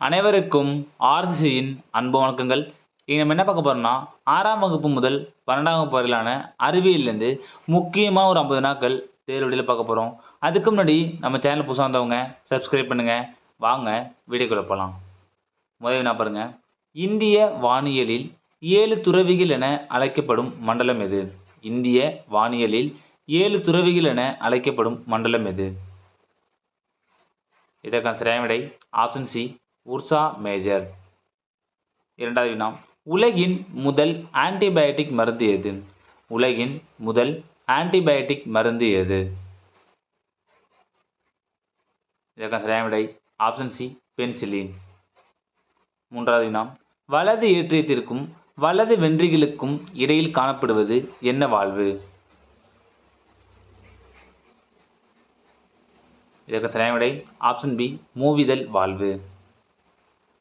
அனைவருக்கும் ஆர்சிசியின் அன்பு வணக்கங்கள். இங்க நம்ம என்ன பார்க்க போறோம்னா, 6ஆம் வகுப்பு முதல் 12ஆம் வகுப்பு வரையிலான அறிவியல்லேருந்து முக்கியமா ஒரு 50 வினாக்கள் தேர்வு எழுதில பார்க்க போறோம். அதுக்கு முன்னாடி நம்ம சேனல் புதுசா வந்தவங்க சப்ஸ்கிரைப் பண்ணுங்க. வாங்க வீடியோக்குள்ள போலாம். முதல் வினா பாருங்க. இந்திய வானியலில் 7 துறவிகள் என அழைக்கப்படும் மண்டலம் எது? இந்திய வானியலில் 7 துறவிகள் என அழைக்கப்படும் மண்டலம் எது? இதற்கான சரியான விடை ஆப்ஷன் சி, உர்சா மேஜர். இரண்டாவது வினா, உலகின் முதல் ஆன்டிபயோட்டிக் மருந்து எது? உலகின் முதல் ஆன்டிபயோட்டிக் மருந்து எது? இதற்கான சரியான விடை ஆப்ஷன் சி, பென்சிலின். மூன்றாவது வினா, வலது ஏற்றியத்திற்கும் வலது வென்ட்ரிகிளுக்கும் இடையில் காணப்படுவது என்ன வாழ்வு? இதற்கு சரியான விடை ஆப்ஷன் பி, மூவிதழ் வாழ்வு.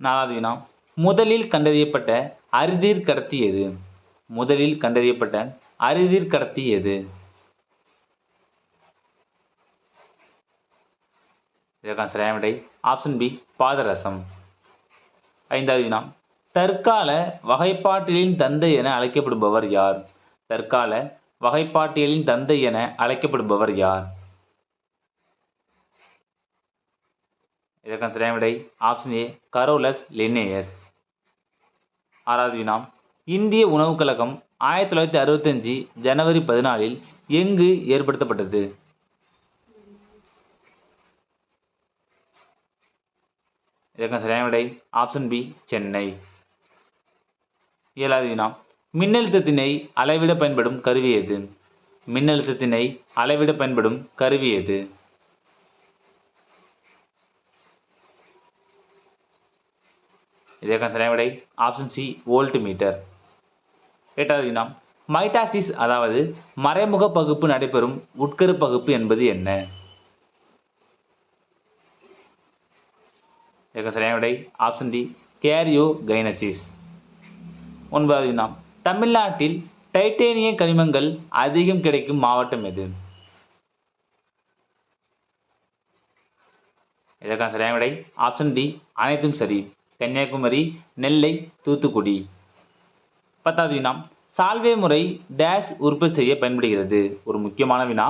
நாலாவது வினா, முதலில் கண்டறியப்பட்ட அரிதிர் கடத்தி எது? முதலில் கண்டறியப்பட்ட அரிதிர் கடத்தி எது? இதற்கான சரியான விடை ஆப்ஷன் பி, பாதரசம். ஐந்தாவது வினா, தற்கால வகைப்பாட்டியலின் தந்தை என அழைக்கப்படுபவர் யார்? தற்கால வகைப்பாட்டியலின் தந்தை என அழைக்கப்படுபவர் யார்? இதற்கான சரியான விடை ஆப்ஷன் ஏ, கரோலஸ் லின்னேயஸ். ஆறாவது வினா, இந்திய உணவுக் கழகம் 1965 ஜனவரி 14 எங்கு ஏற்படுத்தப்பட்டது? இதற்கான சரியான விடை ஆப்ஷன் பி, சென்னை. ஏழாவது வினா, மின்னழுத்தத்தினை அளவிட பயன்படும் கருவி எது? மின்னழுத்தத்தினை அளவிட பயன்படும் கருவி எது? இதற்கான சரியான விடை ஆப்ஷன் சி, வோல்ட் மீட்டர். எட்டாவது வினா, மைட்டாசிஸ் அதாவது மறைமுக பகுப்பு நடைபெறும் உட்கரு பகுப்பு என்பது என்ன? இதற்கு சரியான விடை ஆப்ஷன் டி, கேரியோகைனசிஸ். ஒன்பதாவது வினா, தமிழ்நாட்டில் டைட்டேனிய கனிமங்கள் அதிகம் கிடைக்கும் மாவட்டம் எது? இதற்கான சரியான விடை ஆப்ஷன் டி, அனைத்தும் சரி. கன்னியாகுமரி, நெல்லை, தூத்துக்குடி. பத்தாவது வினா, சால்வே முறை டேஷ் உற்பத்தி செய்ய பயன்படுகிறது? ஒரு முக்கியமான வினா,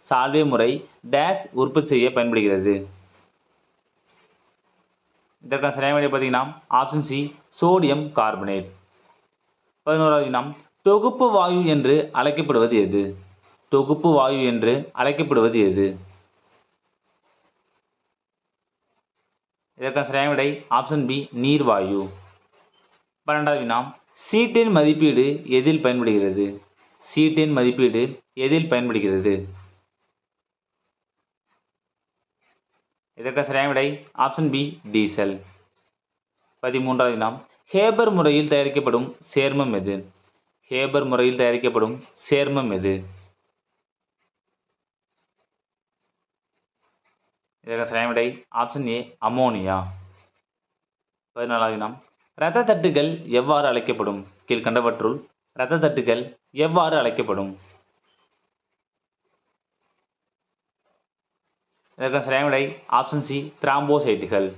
சால்வே முறை டேஷ் உற்பத்தி செய்ய பயன்படுகிறது? இதற்கான சரியான விடை பார்த்தீங்கன்னா ஆப்ஷன் சி, சோடியம் கார்பனேட். 11வது வினா, தொகுப்பு வாயு என்று அழைக்கப்படுவது எது? தொகுப்பு வாயு என்று அழைக்கப்படுவது எது? இதற்கான சரியான விடை ஆப்ஷன் பி, நீர்வாயு. 12வது வினா, சீட்டின் மதிப்பீடு எதில் பயன்படுகிறது? சீட்டின் மதிப்பீடு எதில் பயன்படுகிறது? இதற்கான சரியான விடை ஆப்ஷன் பி, டீசல். 13வது வினா, ஹேபர் முறையில் தயாரிக்கப்படும் சேர்மம் எது? ஹேபர் முறையில் தயாரிக்கப்படும் சேர்மம் எது? இதற்கான சரியான விடை ஆப்ஷன் ஏ, அமோனியா. 14வது வினா, இரத்த தட்டுகள் எவ்வாறு அழைக்கப்படும்? கீழ்கண்டவற்றுள் இரத்த தட்டுகள் எவ்வாறு அழைக்கப்படும்? இதற்கான சரியான விடை ஆப்ஷன் சி, திராம்போசைட்டுகள்.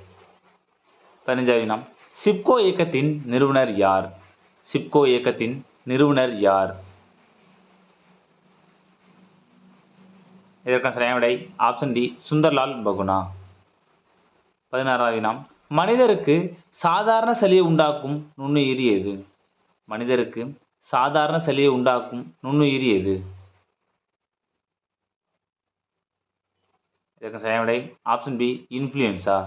15வது வினா, சிப்கோ இயக்கத்தின் நிறுவனர் யார்? சிப்கோ இயக்கத்தின் நிறுவனர் யார்? இதற்கான சரியான விடை ஆப்ஷன் டி, சுந்தர்லால் பகுனா. 16வது வினா, மனிதருக்கு சாதாரண சளியை உண்டாக்கும் நுண்ணுயிரி எது? மனிதருக்கு சாதாரண சளியை உண்டாக்கும் நுண்ணுயிரி எது? இதற்கு சரியான விடை ஆப்ஷன் பி, இன்ஃப்ளூயன்சா.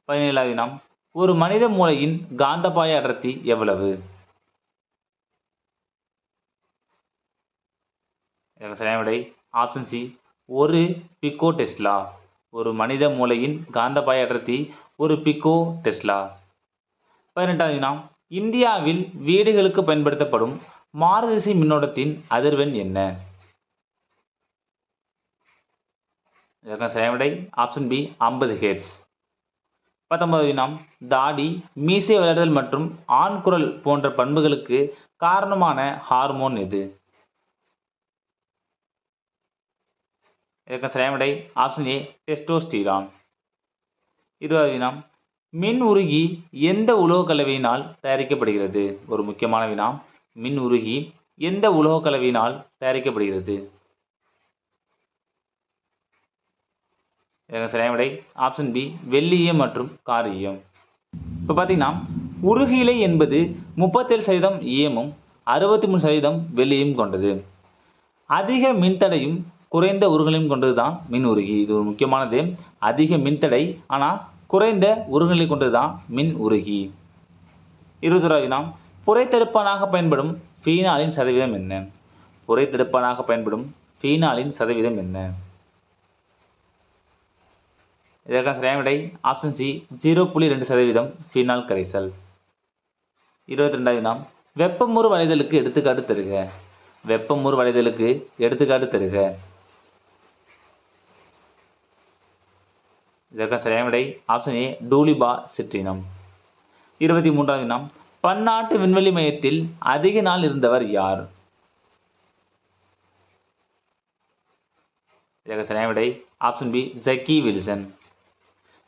17வது வினா, ஒரு மனித மூளையின் காந்தப்பாய அடர்த்தி எவ்வளவு? இதற்கு சரியான விடை ஆப்ஷன் சி, 1 பிகோ டெஸ்லா. ஒரு மனித மூளையின் காந்தப்பாய அடர்த்தி 1 பிகோ டெஸ்லா. 18வது வினா, இந்தியாவில் வீடுகளுக்கு பயன்படுத்தப்படும் மாறுதிசை மின்னோட்டத்தின் அதிர்வெண் என்ன? இதற்கான சரியான விடை ஆப்ஷன் பி, 50 ஹெர்ட்ஸ். 19வது வினா, தாடி, மீசை வளர்தல் மற்றும் ஆண் குரல் போன்ற பண்புகளுக்கு காரணமான ஹார்மோன் எது? இதற்கு சரியான விடை ஆப்ஷன் ஏ, டெஸ்டோஸ்டிரான். 20வது வினா, மின் உருகி எந்த உலோக கலவையினால் தயாரிக்கப்படுகிறது? ஒரு முக்கியமான வினா. மின் உருகி எந்த உலோக கலவையினால் தயாரிக்கப்படுகிறது? இதற்கு சரியான விடை ஆப்ஷன் பி, வெள்ளீயம் மற்றும் காரீயம். இப்போ பார்த்தீங்கன்னா, உருகிலை என்பது 37% ஈயமும் 63% வெள்ளியும் கொண்டது. அதிக மின்தடையும் குறைந்த உருகலையும் கொண்டது தான் மின் உருகி. இது ஒரு முக்கியமானது. அதிக மின்தடை ஆனால் குறைந்த உருகலை கொண்டது தான் மின் உருகி. 21வது வினா, புரைத்தடுப்பானாக பயன்படும் ஃபீனாலின் சதவீதம் என்ன? புரைத்தடுப்பானாக பயன்படும் ஃபீனாலின் சதவீதம் என்ன? இதற்கான சரியான விடை ஆப்ஷன் சி, 0.2% ஃபீனால் கரைசல். 22வது வினா, வெப்பமுறு வளைதலுக்கு எடுத்துக்காட்டு தருக. வெப்பமுறு வளைதலுக்கு எடுத்துக்காட்டு தருக. இதற்கான சரியான விடை ஆப்ஷன் ஏ, டூலிபா சிற்றினம். 23வது வினா, பன்னாட்டு விண்வெளி மையத்தில் அதிக நாள் இருந்தவர் யார்? இதற்கு சரியான விடை ஆப்ஷன் பி, ஜக்கி வில்சன்.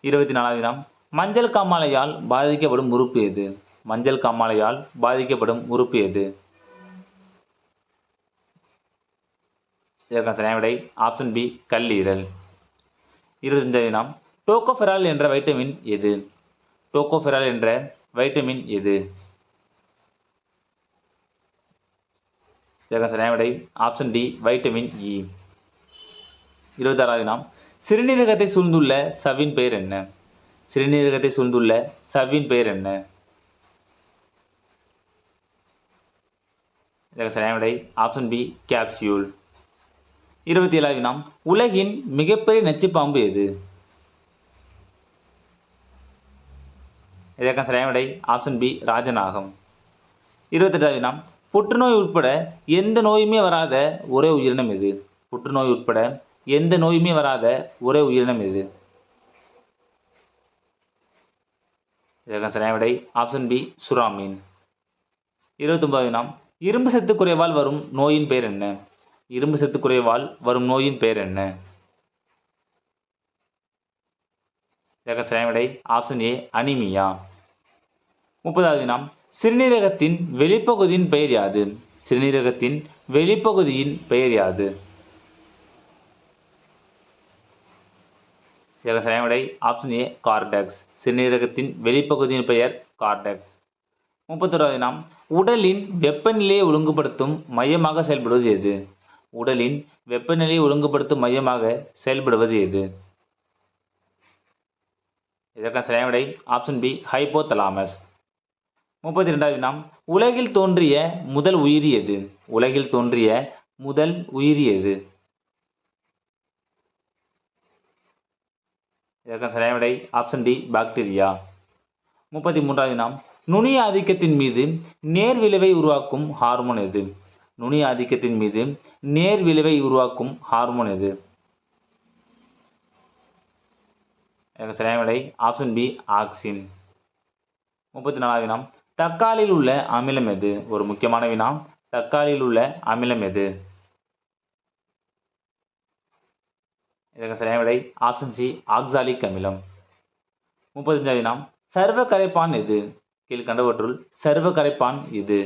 24வது வினா, மஞ்சள் காமாலையால் பாதிக்கப்படும் உறுப்பு எது? மஞ்சள் காமாலையால் பாதிக்கப்படும் உறுப்பு எது? இதற்கான சரியான விடை ஆப்ஷன் பி, கல்லீரல். 25வது வினா, டோகோஃபெரால் என்ற வைட்டமின் எது? டோகோஃபெரால் என்ற வைட்டமின் எது? இதற்கான சரியான விடை ஆப்ஷன் டி, வைட்டமின் இ. 26வது வினா, சிறுநீரகத்தை சூழ்ந்துள்ள சவ்வின் பெயர் என்ன? சிறுநீரகத்தை சூழ்ந்துள்ள சவ்வின் பெயர் என்ன? இதற்கு சரியான விடை ஆப்ஷன் பி, கேப்சியூல். 27வது வினா, உலகின் மிகப்பெரிய நச்சுப்பாம்பு எது? இதற்கான சரியான விடை ஆப்ஷன் பி, ராஜநாகம். 28வது வினா, புற்றுநோய் உட்பட எந்த நோயுமே வராத ஒரே உயிரினம் எது? புற்றுநோய் உட்பட எந்த நோயுமே வராத ஒரே உயிரினம் எது? இதற்கான சரியான விடை ஆப்ஷன் பி, சுறா மீன். 29வது வினா, இரும்பு சத்து குறைவால் வரும் நோயின் பெயர் என்ன? இரும்பு சத்து குறைவால் வரும் நோயின் பெயர் என்ன? இதற்கான சரியான விடை ஆப்ஷன் ஏ, அனிமியா. 30வது வினா, சிறுநீரகத்தின் வெளிப்பகுதியின் பெயர் யாது? சிறுநீரகத்தின் வெளிப்பகுதியின் பெயர் யாது? இதற்கான சரியான விடை ஆப்ஷன் ஏ, கார்டெக்ஸ். சிறுநீரகத்தின் வெளிப்பகுதியின் பெயர் கார்டெக்ஸ். 31வது வினா, உடலின் வெப்பநிலையை ஒழுங்குபடுத்தும் மையமாக செயல்படுவது எது? உடலின் வெப்பநிலையை ஒழுங்குபடுத்தும் மையமாக செயல்படுவது எது? இதற்கான சரியான விடை ஆப்ஷன் பி, ஹைப்போதலாமஸ். 32வது வினா, உலகில் தோன்றிய முதல் உயிரி எது? உலகில் தோன்றிய முதல் உயிரி எது? இதற்கான சரியான விடை ஆப்ஷன் டி, பாக்டீரியா. 33வது வினா, நுனிய ஆதிக்கத்தின் மீது நேர் விளைவை உருவாக்கும் ஹார்மோன் எது? நுனிய ஆதிக்கத்தின் மீது நேர் விளைவை உருவாக்கும் ஹார்மோன் எது? இதற்கு சரியான விடை ஆப்ஷன் பி, ஆக்சின். 34வது வினா, தக்காளியில் உள்ள அமிலம் எது? ஒரு முக்கியமான வினா. தக்காளியில் உள்ள அமிலம் எது? இதற்கு சரியான விடை ஆப்ஷன் சி, ஆக்சாலிக் அமிலம். 35வது வினா, சர்வ கரைப்பான் எது? கீழ்கண்டவற்றுள் சர்வ கரைப்பான் எது?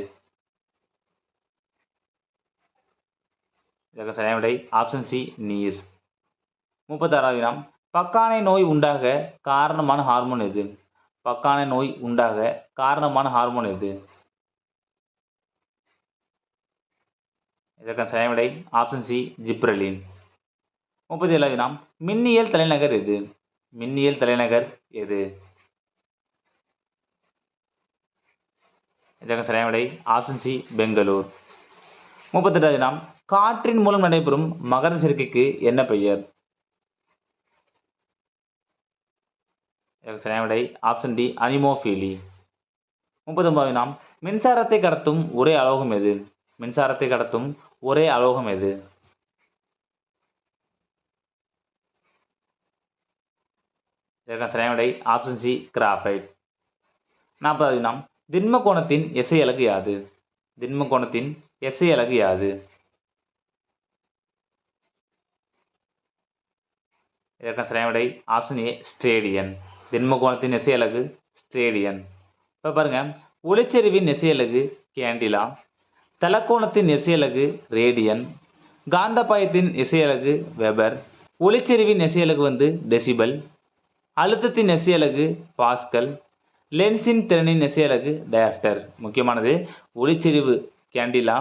இதற்கு சரியான விடை ஆப்ஷன் சி, நீர். 36வது வினா, பக்கானை நோய் உண்டாக காரணமான ஹார்மோன் எது? பக்கானை நோய் உண்டாக காரணமான ஹார்மோன் எது? இதற்கு சரியான விடை ஆப்ஷன் சி, ஜிப்ரலின். 37வது வினா, மின்னியல் தலைநகர் எது? மின்னியல் தலைநகர் எது? இதற்கு சரியான விடை ஆப்ஷன் சி, பெங்களூர். 38வது வினா, காற்றின் மூலம் நடைபெறும் மகர சேர்க்கைக்கு என்ன பெயர்? இதற்கு சரியான விடை ஆப்ஷன் டி, அனிமோஃபிலி. 39வது வினா, மின்சாரத்தை கடத்தும் ஒரே அலோகம் எது? மின்சாரத்தை கடத்தும் ஒரே அலோகம் எது? இதற்கு சரியான விடை ஆப்ஷன் சி, கிராஃபைட். 40வது வினா, திண்ம கோணத்தின் எஸ்ஐ அலகு யாது? திண்ம கோணத்தின் எஸ்ஐ அலகு யாது? இதற்கு சரியான விடை ஆப்ஷன் ஏ, ஸ்டேடியன். திண்ம எஸ்ஐ அலகு ஸ்டேடியன். இப்போ பாருங்கள், ஒளிச்செறிவின் எஸ்ஐ அலகு கேண்டிலா. தலக்கோணத்தின் எஸ்ஐ அலகு ரேடியன். காந்தப்பாயத்தின் எஸ்ஐ அலகு வெபர். ஒளிச்செறிவின் எஸ்ஐ அலகு டெசிபல். அழுத்தத்தின் எஸ்ஐ அலகு பாஸ்கல். லென்ஸின் திறனின் எஸ்ஐ அலகு டயாப்டர். முக்கியமானது, ஒளிச்செறிவு கேண்டிலா,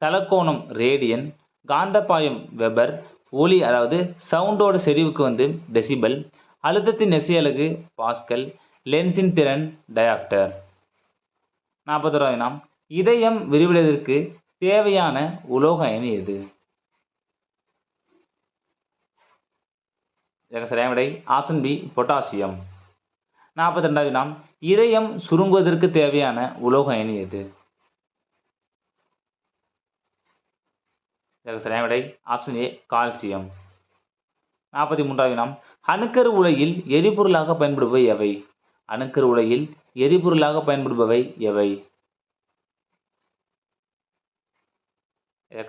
தலக்கோணம் ரேடியன், காந்தப்பாயம் வெபர், ஒளி அதாவது சவுண்டோட செறிவுக்கு டெசிபல், அழுத்தத்தின் எஸ்ஐ அலகு பாஸ்கல், லென்ஸின் திறன் டயாப்டர். 41 இதயம் விரிவடைவதற்கு தேவையான உலோக அயனி எது? சரியான விடை ஆப்ஷன் பி பொட்டாசியம். 42 இதயம் சுருங்குவதற்கு தேவையான உலோக அயனி எது? சரியான விடை ஆப்ஷன் ஏ கால்சியம். 43 அணுக்கரு உலையில் எரிபொருளாக பயன்படுபவை எவை? அணுக்கரு உலையில் எரிபொருளாக பயன்படுபவை எவை?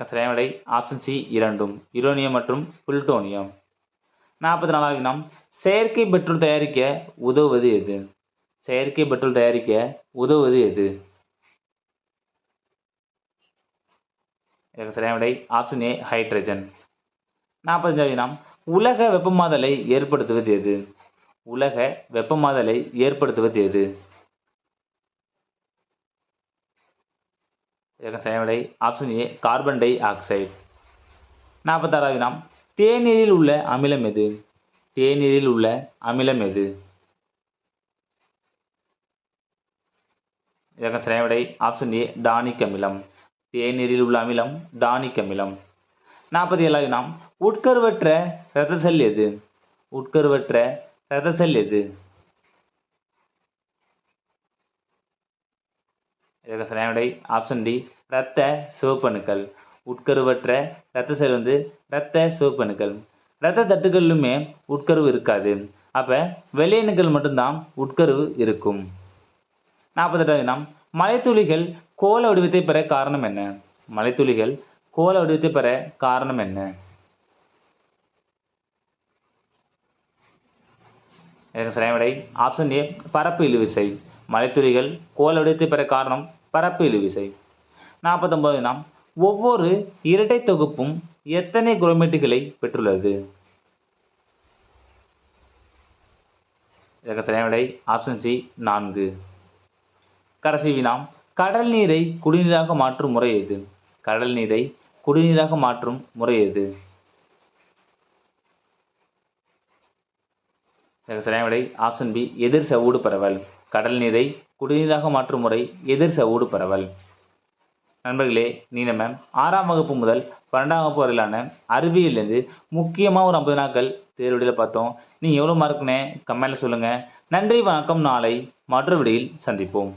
சரியான விடை ஆப்ஷன் சி இரண்டும், யுரேனியம் மற்றும் புளுட்டோனியம். 44 செயற்கை பெட்ரோல் தயாரிக்க உதவுவது எது? செயற்கை பெட்ரோல் தயாரிக்க உதவுவது எது? சரியான விடை ஆப்ஷன் ஏ ஹைட்ரஜன். 45 உலக வெப்பமாதலை ஏற்படுத்துவது எது? உலக வெப்பமாதலை ஏற்படுத்துவது எது? சரியான விடை option A carbon di oxide. 46 தேநீரில் உள்ள அமிலம் எது? தேநீரில் உள்ள அமிலம் எது? சரியான விடை ஆப்ஷன் ஏ டானிக் அமிலம். தேநீரில் உள்ள அமிலம் டானிக் அமிலம். 47 உட்கருவற்ற இரத்த செல் எது? உட்கருவற்ற இரத்த செல் எது? சரியான விடை ஆப்ஷன் டி இரத்த சிவப்பணுக்கள். உட்கருவற்ற இரத்த செல் இரத்த சிவப்பணுக்கள். இரத்த தட்டுகளிலுமே உட்கருவு இருக்காது. அப்போ வெள்ளையணுக்கள் மட்டும்தான் உட்கருவு இருக்கும். 48 மலைத்துளிகள் கோள வடிவத்தை பெற காரணம் என்ன? மலைத்துளிகள் கோள வடிவத்தை பெற காரணம் என்ன? சரியான விடை ஆப்ஷன் ஏ பரப்பு இழுவிசை. மலைத்துளிகள் கோள வடிவத்தை பெற காரணம் பரப்பு இழுவிசை. 49 ஒவ்வொரு இரட்டை தொகுப்பும் எத்தனை குரோமேட்டுகளை பெற்றுள்ளது? சரியான விடை ஆப்ஷன் சி 4. கடைசி வினாம், கடல் நீரை குடிநீராக மாற்றும் முறை எது? கடல் நீரை குடிநீராக மாற்றும் முறை எது? சரியான விடை ஆப்ஷன் பி எதிர் சவ்வூடு பரவல். கடல் நீரை குடிநீராக மாற்றும் முறை எதிர் சவ்வூடு பரவல். நண்பர்களே, நீ நம்ம 6ஆம் வகுப்பு முதல் 12ஆம் வகுப்பு வரையிலான அறிவியல்லேருந்து முக்கியமாக ஒரு 50 நாட்கள் தேர்வடியில் பார்த்தோம். நீங்கள் எவ்வளோ மார்க்குன்னு கமெண்ட்டில் சொல்லுங்கள். நன்றி, வணக்கம். நாளை மற்ற வீடியோவில் சந்திப்போம்.